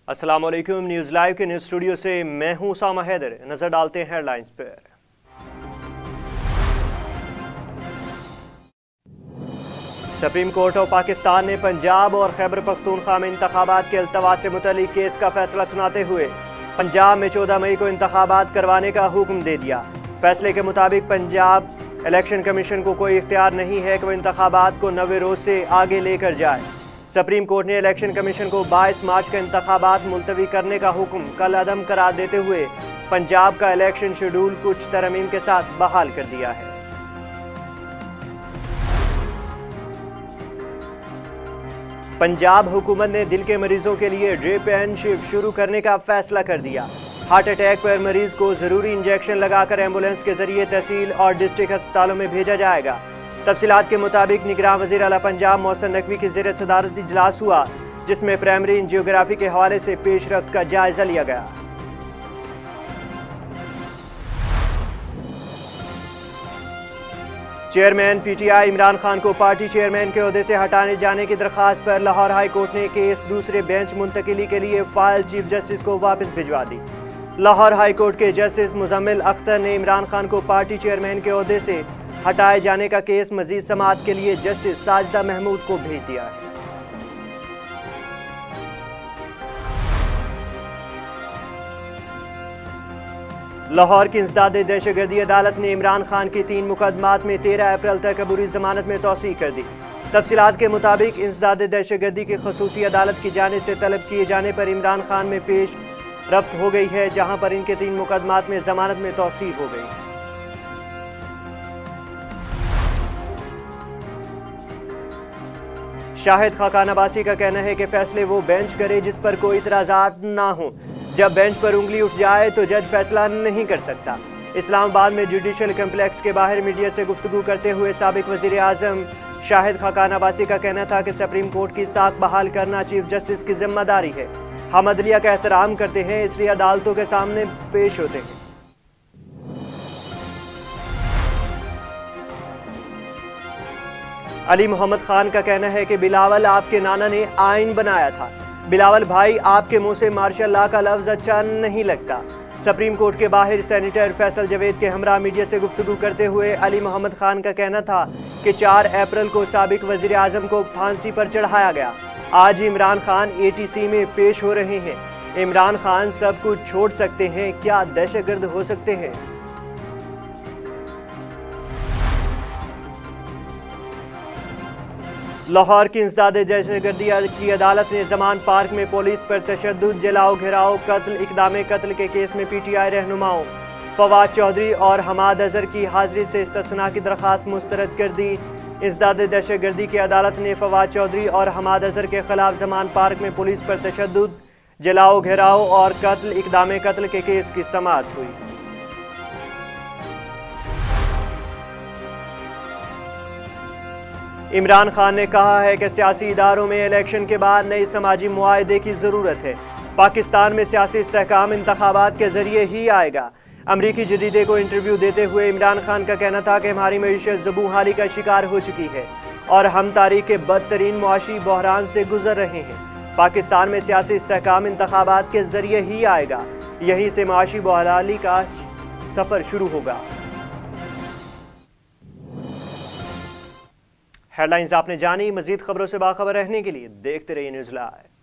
अस्सलाम वालेकुम। News live के न्यूज़ स्टूडियो से मैं हूं उसामा हैदर। नजर डालते हैं हेडलाइंस पर। सुप्रीम कोर्ट ऑफ पाकिस्तान ने पंजाब और खैबर पख्तूनख्वा में इंतखाबात के अल्तवा से मुतल्लिक केस का फैसला सुनाते हुए पंजाब में 14 मई को इंतखाबात करवाने का हुक्म दे दिया। फैसले के मुताबिक पंजाब इलेक्शन कमीशन को कोई इख्तियार नहीं है कि वह इंतखाबात को 90 रोज से आगे लेकर जाए। सुप्रीम कोर्ट ने इलेक्शन कमीशन को 22 मार्च का इंतखाबात मुलतवी करने का हुक्म कल अदम करार देते हुए पंजाब का इलेक्शन शेड्यूल कुछ तरमीम के साथ बहाल कर दिया है। पंजाब हुकूमत ने दिल के मरीजों के लिए ड्रिप एंड शिफ्ट शुरू करने का फैसला कर दिया। हार्ट अटैक पर मरीज को जरूरी इंजेक्शन लगाकर एम्बुलेंस के जरिए तहसील और डिस्ट्रिक्ट अस्पतालों में भेजा जाएगा। तफसीलात के मुताबिक निगरान वज़ीर आला पंजाब मोहसिन नकवी की ज़ेर सदारत इजलास हुआ, जिसमें प्राइमरी एंजियोग्राफी के हवाले से पेशरफ्त का जायजा लिया गया। चेयरमैन पीटीआई इमरान खान को पार्टी चेयरमैन के ओहदे से हटाने जाने की दरख्वास्त पर लाहौर हाई कोर्ट ने केस दूसरे बेंच मुंतकिली के लिए फाइल चीफ जस्टिस को वापस भिजवा दी। लाहौर हाई कोर्ट के जस्टिस मुजम्मिल अख्तर ने इमरान खान को पार्टी चेयरमैन के ओहदे से हटाए जाने का केस मजीद समाअत के लिए जस्टिस साजिदा महमूद को भेज दिया है। लाहौर की इंसदादे दहशतगर्दी अदालत ने इमरान खान की 3 मुकदमात में 13 अप्रैल तक अबूरी जमानत में तौसीह कर दी। तफसीलात के मुताबिक इंसदादे दहशतगर्दी की खसूसी अदालत की जानिब से तलब किए जाने पर इमरान खान में पेश रफ्त हो गई है, जहां पर इनके 3 मुकदमात में जमानत में तौसीह हो गई। शाहिद खाकान अब्बासी का कहना है कि फैसले वो बेंच करे जिस पर कोई इतराज़ात ना हो। जब बेंच पर उंगली उठ जाए तो जज फैसला नहीं कर सकता। इस्लामाबाद में जुडिशल कम्प्लेक्स के बाहर मीडिया से गुफ्तगू करते हुए साबिक वज़ीर आज़म शाहिद खाकान अब्बासी का कहना था कि सुप्रीम कोर्ट की साख बहाल करना चीफ जस्टिस की जिम्मेदारी है। हम अदलिया का एहतराम करते हैं, इसलिए अदालतों के सामने पेश होते हैं। अली मोहम्मद खान का कहना है कि बिलावल आपके नाना ने आइन बनाया था। बिलावल भाई, आपके मुंह से मार्शल लॉ का लफ्ज अच्छा नहीं लगता। सुप्रीम कोर्ट के बाहर सेनेटर फैसल जवेद के हमरा मीडिया से गुफ्तगू करते हुए अली मोहम्मद खान का कहना था कि 4 अप्रैल को साबिक वजीर आजम को फांसी पर चढ़ाया गया। आज इमरान खान ATC में पेश हो रहे हैं। इमरान खान सब कुछ छोड़ सकते हैं, क्या दहशतगर्द हो सकते हैं? लाहौर की इंसदादे दहशतगर्दी की अदालत ने जमान पार्क में पुलिस पर तशद्दुद, जलाओ घिराओ, कत्ल, इक़दाम कत्ल के केस में PTI रहनुमाओं फवाद चौधरी और हमाद अजहर की हाजिरी से इस्तिस्ना की दरख्वास्त मुस्तरद कर दी। इंसदादे दहशतगर्दी की अदालत ने फवाद चौधरी और हमाद अजहर के खिलाफ जमान पार्क में पुलिस पर तशद्दुद, जलाओ घिराओ और कत्ल, इक़दाम कत्ल के केस की समाअत हुई। इमरान खान ने कहा है कि सियासी इदारों में इलेक्शन के बाद नई समाजी मुआहदे की ज़रूरत है। पाकिस्तान में सियासी इस्तेहकाम इंतखाबात के जरिए ही आएगा। अमरीकी जदीदे को इंटरव्यू देते हुए इमरान खान का कहना था कि हमारी मईशत ज़बू हाली का शिकार हो चुकी है और हम तारीख के बदतरीन मुआशी बहरान से गुजर रहे हैं। पाकिस्तान में सियासी इस्तेहकाम इंतखाबात के जरिए ही आएगा, यहीं से मुआशी बहराली का सफ़र शुरू होगा। हेडलाइंस आपने जानी। मजीद खबरों से बाखबर रहने के लिए देखते रहिए न्यूज़ लाइव।